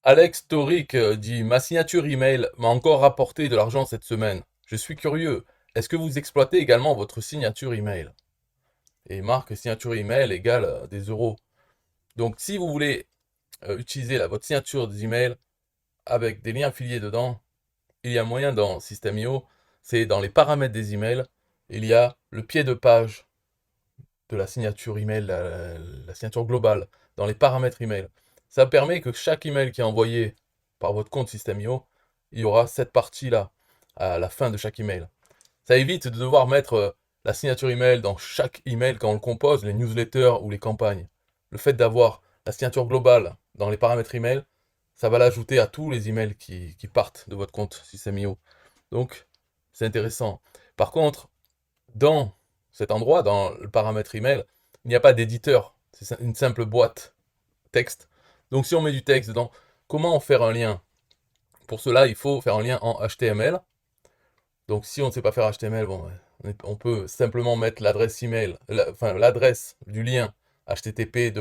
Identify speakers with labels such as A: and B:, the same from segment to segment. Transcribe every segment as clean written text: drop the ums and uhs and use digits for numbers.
A: Alex Toric dit: Ma signature email m'a encore rapporté de l'argent cette semaine. Je suis curieux. Est-ce que vous exploitez également votre signature email? Et marque signature email égale des euros. Donc, si vous voulez utiliser votre signature d'email avec des liens affiliés dedans, il y a moyen dans System.io, c'est dans les paramètres des emails, il y a le pied de page de la signature email, la signature globale, dans les paramètres email. Ça permet que chaque email qui est envoyé par votre compte System.io, il y aura cette partie-là à la fin de chaque email. Ça évite de devoir mettre la signature email dans chaque email quand on le compose, les newsletters ou les campagnes. Le fait d'avoir la signature globale dans les paramètres email, ça va l'ajouter à tous les emails qui partent de votre compte System.io. Donc, c'est intéressant. Par contre, dans cet endroit, dans le paramètre email, il n'y a pas d'éditeur. C'est une simple boîte texte. Donc, si on met du texte dedans, comment faire un lien? Pour cela, il faut faire un lien en HTML. Donc, si on ne sait pas faire HTML, bon, on peut simplement mettre l'adresse email, enfin l'adresse du lien http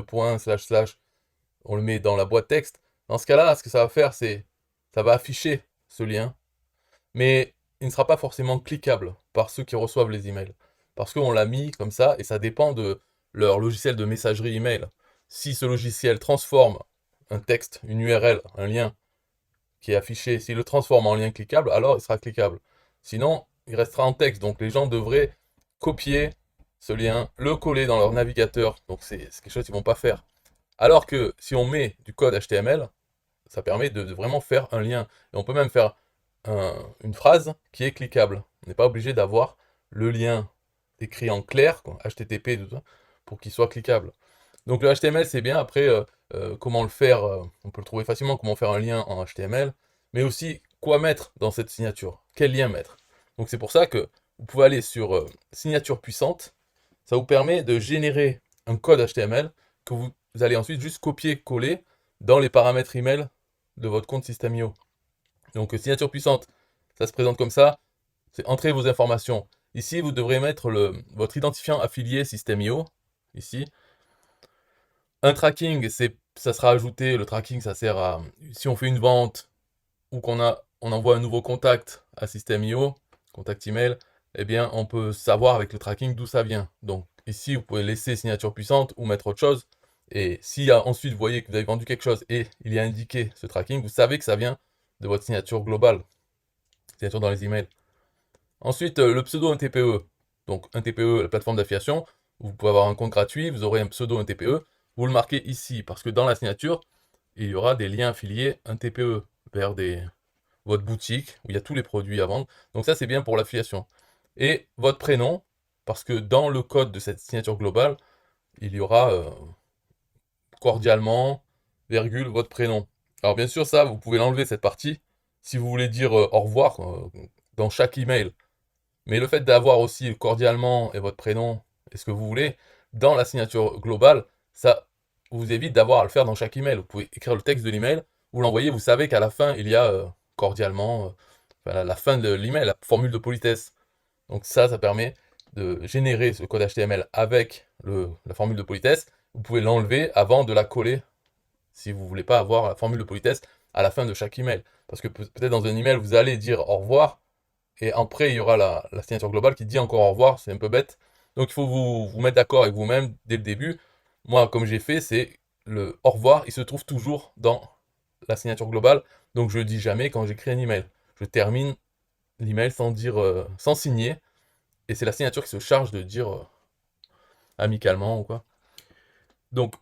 A: on le met dans la boîte texte. Dans ce cas-là, ce que ça va faire, c'est ça va afficher ce lien, mais il ne sera pas forcément cliquable par ceux qui reçoivent les emails. Parce qu'on l'a mis comme ça, et ça dépend de leur logiciel de messagerie email. Si ce logiciel transforme un texte, une URL, un lien qui est affiché, s'il le transforme en lien cliquable, alors il sera cliquable. Sinon, il restera en texte. Donc les gens devraient copier ce lien, le coller dans leur navigateur. Donc c'est quelque chose qu'ils ne vont pas faire. Alors que si on met du code HTML, ça permet de vraiment faire un lien. Et on peut même faire une phrase qui est cliquable. On n'est pas obligé d'avoir le lien écrit en clair, quoi, HTTP, tout ça, pour qu'il soit cliquable. Donc le HTML c'est bien, après comment le faire, on peut le trouver facilement, comment faire un lien en HTML, mais aussi quoi mettre dans cette signature, quel lien mettre. Donc c'est pour ça que vous pouvez aller sur signature puissante, ça vous permet de générer un code HTML que vous allez ensuite juste copier-coller dans les paramètres email de votre compte System.io. Donc signature puissante, ça se présente comme ça, c'est entrer vos informations. Ici, vous devrez mettre votre identifiant affilié System.io, ici. Un tracking, ça sera ajouté, le tracking, ça sert à, si on fait une vente ou on envoie un nouveau contact à System.io, contact email, eh bien, on peut savoir avec le tracking d'où ça vient. Donc, ici, vous pouvez laisser signature puissante ou mettre autre chose. Et si ensuite vous voyez que vous avez vendu quelque chose et il y a indiqué ce tracking, vous savez que ça vient de votre signature globale, signature dans les emails. Ensuite, le pseudo un TPE. Donc, un TPE, la plateforme d'affiliation. Vous pouvez avoir un compte gratuit, vous aurez un pseudo un TPE. Vous le marquez ici, parce que dans la signature, il y aura des liens affiliés un TPE vers votre boutique, où il y a tous les produits à vendre. Donc ça, c'est bien pour l'affiliation. Et votre prénom, parce que dans le code de cette signature globale, il y aura cordialement, virgule, votre prénom. Alors bien sûr, ça, vous pouvez l'enlever, cette partie, si vous voulez dire au revoir dans chaque email. Mais le fait d'avoir aussi cordialement et votre prénom et ce que vous voulez dans la signature globale, ça vous évite d'avoir à le faire dans chaque email. Vous pouvez écrire le texte de l'email, vous l'envoyez, vous savez qu'à la fin, il y a cordialement, enfin, la fin de l'email, la formule de politesse. Donc ça permet de générer ce code HTML avec la formule de politesse. Vous pouvez l'enlever avant de la coller si vous ne voulez pas avoir la formule de politesse à la fin de chaque email. Parce que peut-être dans un email, vous allez dire au revoir, et après, il y aura la signature globale qui dit encore au revoir, c'est un peu bête. Donc il faut vous mettre d'accord avec vous-même dès le début. Moi, comme j'ai fait, c'est le au revoir, il se trouve toujours dans la signature globale. Donc je le dis jamais quand j'écris un email. Je termine l'email sans dire, sans signer, et c'est la signature qui se charge de dire amicalement ou quoi. Donc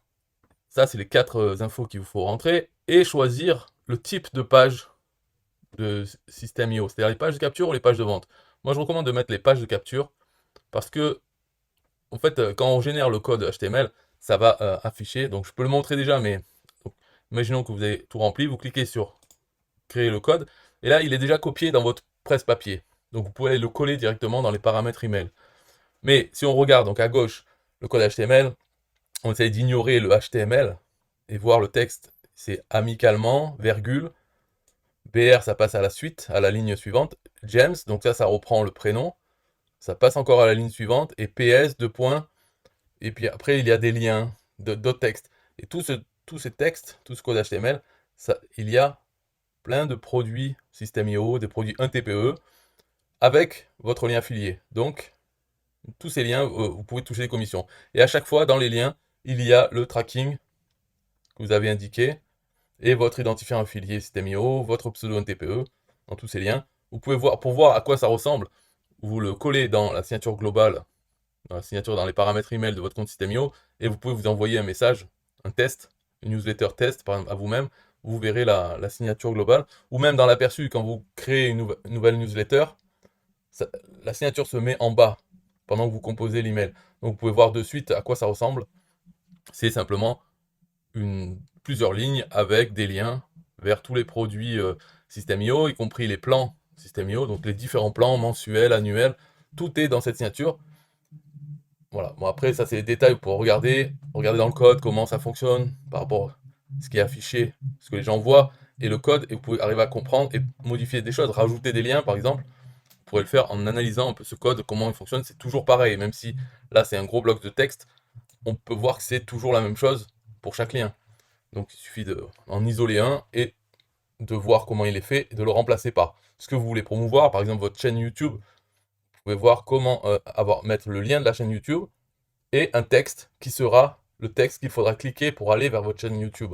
A: ça, c'est les quatre infos qu'il vous faut rentrer et choisir le type de page de System.io, c'est-à-dire les pages de capture ou les pages de vente. Moi, je recommande de mettre les pages de capture parce que, en fait, quand on génère le code HTML, ça va afficher. Donc, je peux le montrer déjà, mais donc, imaginons que vous avez tout rempli, vous cliquez sur créer le code, et là, il est déjà copié dans votre presse-papier. Donc, vous pouvez aller le coller directement dans les paramètres email. Mais si on regarde donc à gauche le code HTML, on essaye d'ignorer le HTML et voir le texte. C'est amicalement, virgule, BR, ça passe à la suite, à la ligne suivante. James, donc ça reprend le prénom. Ça passe encore à la ligne suivante. Et PS, deux points. Et puis après, il y a des liens, d'autres textes. Et tout ce texte, tout ce code HTML, il y a plein de produits System.io, des produits 1TPE, avec votre lien affilié. Donc, tous ces liens, vous pouvez toucher des commissions. Et à chaque fois, dans les liens, il y a le tracking que vous avez indiqué, et votre identifiant affilié System.io, votre pseudo NTPE, dans tous ces liens. Vous pouvez voir, pour voir à quoi ça ressemble, vous le collez dans la signature globale, dans la signature, dans les paramètres email de votre compte System.io, et vous pouvez vous envoyer un message, un test, une newsletter test par exemple, à vous-même. Vous verrez la signature globale, ou même dans l'aperçu, quand vous créez une nouvelle newsletter, ça, la signature se met en bas pendant que vous composez l'email. Donc vous pouvez voir de suite à quoi ça ressemble. C'est simplement plusieurs lignes avec des liens vers tous les produits System.io, y compris les plans System.io, donc les différents plans mensuels, annuels, tout est dans cette signature. Voilà, bon après ça c'est les détails pour regarder dans le code comment ça fonctionne par rapport à ce qui est affiché, ce que les gens voient, et le code, et vous pouvez arriver à comprendre et modifier des choses, rajouter des liens par exemple. Vous pourrez le faire en analysant un peu ce code, comment il fonctionne, c'est toujours pareil, même si là c'est un gros bloc de texte, on peut voir que c'est toujours la même chose pour chaque lien. Donc il suffit d'en isoler un et de voir comment il est fait et de le remplacer par ce que vous voulez promouvoir, par exemple votre chaîne YouTube. Vous pouvez voir comment mettre le lien de la chaîne YouTube et un texte qui sera le texte qu'il faudra cliquer pour aller vers votre chaîne YouTube.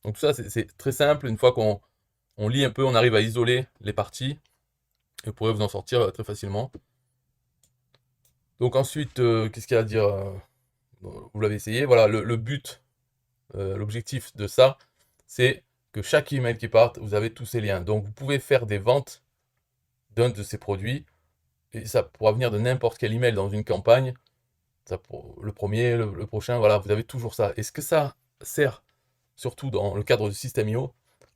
A: Donc tout ça c'est très simple, une fois qu'on lit un peu, on arrive à isoler les parties et vous pourrez vous en sortir très facilement. Donc ensuite, qu'est-ce qu'il y a à dire vous l'avez essayé, voilà, le but, l'objectif de ça, c'est que chaque email qui parte, vous avez tous ces liens. Donc vous pouvez faire des ventes d'un de ces produits, et ça pourra venir de n'importe quel email dans une campagne. Ça le premier, le prochain, voilà, vous avez toujours ça. Et ce que ça sert, surtout dans le cadre du System.io,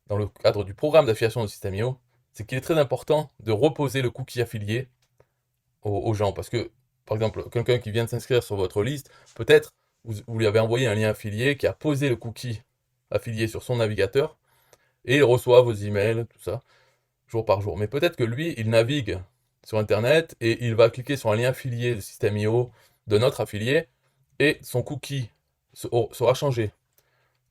A: dans le cadre du programme d'affiliation de System.io, c'est qu'il est très important de reposer le cookie affilié aux gens. Parce que, par exemple, quelqu'un qui vient de s'inscrire sur votre liste, peut-être vous lui avez envoyé un lien affilié qui a posé le cookie affilié sur son navigateur, et il reçoit vos emails, tout ça, jour par jour. Mais peut-être que lui, il navigue sur Internet et il va cliquer sur un lien affilié de System.io de notre affilié, et son cookie sera changé.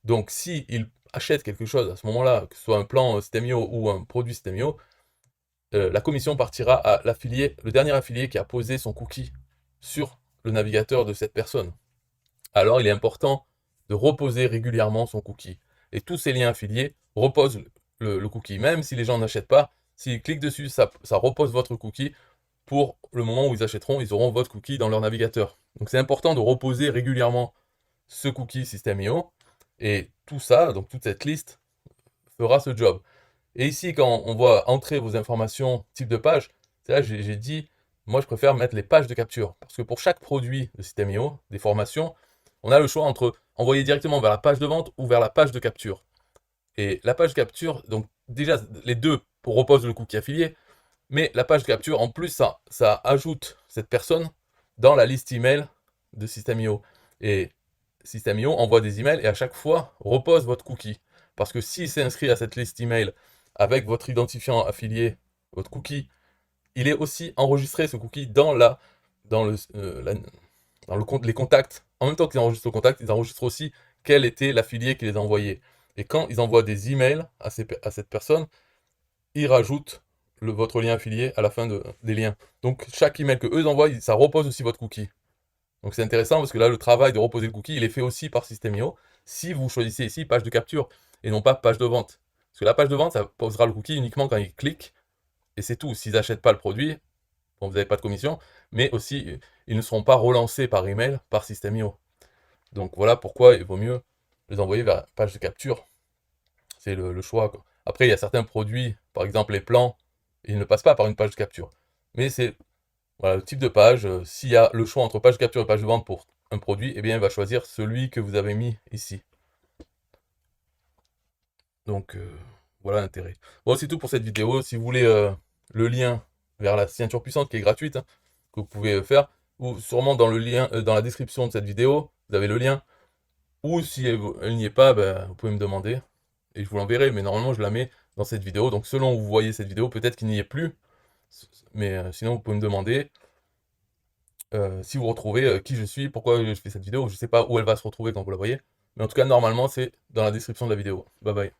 A: Donc, si il achète quelque chose à ce moment-là, que ce soit un plan System.io ou un produit System.io, la commission partira à l'affilié, le dernier affilié qui a posé son cookie sur le navigateur de cette personne. Alors il est important de reposer régulièrement son cookie. Et tous ces liens affiliés reposent le cookie. Même si les gens n'achètent pas, s'ils cliquent dessus, ça repose votre cookie. Pour le moment où ils achèteront, ils auront votre cookie dans leur navigateur. Donc c'est important de reposer régulièrement ce cookie System.io. Et tout ça, donc toute cette liste, fera ce job. Et ici, quand on voit entrer vos informations type de page, c'est là que j'ai dit, moi je préfère mettre les pages de capture. Parce que pour chaque produit de System.io, des formations, on a le choix entre envoyer directement vers la page de vente ou vers la page de capture. Et la page de capture, donc déjà les deux pour repose le cookie affilié, mais la page de capture, en plus, ça ajoute cette personne dans la liste email de System.io. Et System.io envoie des emails et à chaque fois repose votre cookie. Parce que s'il s'est inscrit à cette liste email avec votre identifiant affilié, votre cookie, il est aussi enregistré ce cookie dans le compte, les contacts. En même temps qu'ils enregistrent le contact, ils enregistrent aussi quel était l'affilié qui les a envoyés. Et quand ils envoient des emails à cette personne, ils rajoutent votre lien affilié à la fin des liens. Donc chaque email que eux envoient, ça repose aussi votre cookie. Donc c'est intéressant parce que là, le travail de reposer le cookie, il est fait aussi par System.io si vous choisissez ici page de capture et non pas page de vente. Parce que la page de vente, ça posera le cookie uniquement quand ils cliquent et c'est tout. S'ils n'achètent pas le produit, bon, vous n'avez pas de commission, mais aussi ils ne seront pas relancés par email par System.io. Donc voilà pourquoi il vaut mieux les envoyer vers page de capture. C'est le choix, quoi. Après, il y a certains produits, par exemple les plans, ils ne passent pas par une page de capture. Mais c'est voilà, le type de page. S'il y a le choix entre page de capture et page de vente pour un produit, eh bien, il va choisir celui que vous avez mis ici. Donc, voilà l'intérêt. Bon, c'est tout pour cette vidéo. Si vous voulez le lien vers la signature puissante qui est gratuite, hein, que vous pouvez faire, ou sûrement dans le lien, dans la description de cette vidéo, vous avez le lien. Ou si elle n'y est pas, ben, vous pouvez me demander et je vous l'enverrai. Mais normalement, je la mets dans cette vidéo. Donc, selon où vous voyez cette vidéo, peut-être qu'il n'y est plus. Mais sinon, vous pouvez me demander. Si vous retrouvez qui je suis, pourquoi je fais cette vidéo, je ne sais pas où elle va se retrouver quand vous la voyez, mais en tout cas normalement c'est dans la description de la vidéo. Bye bye.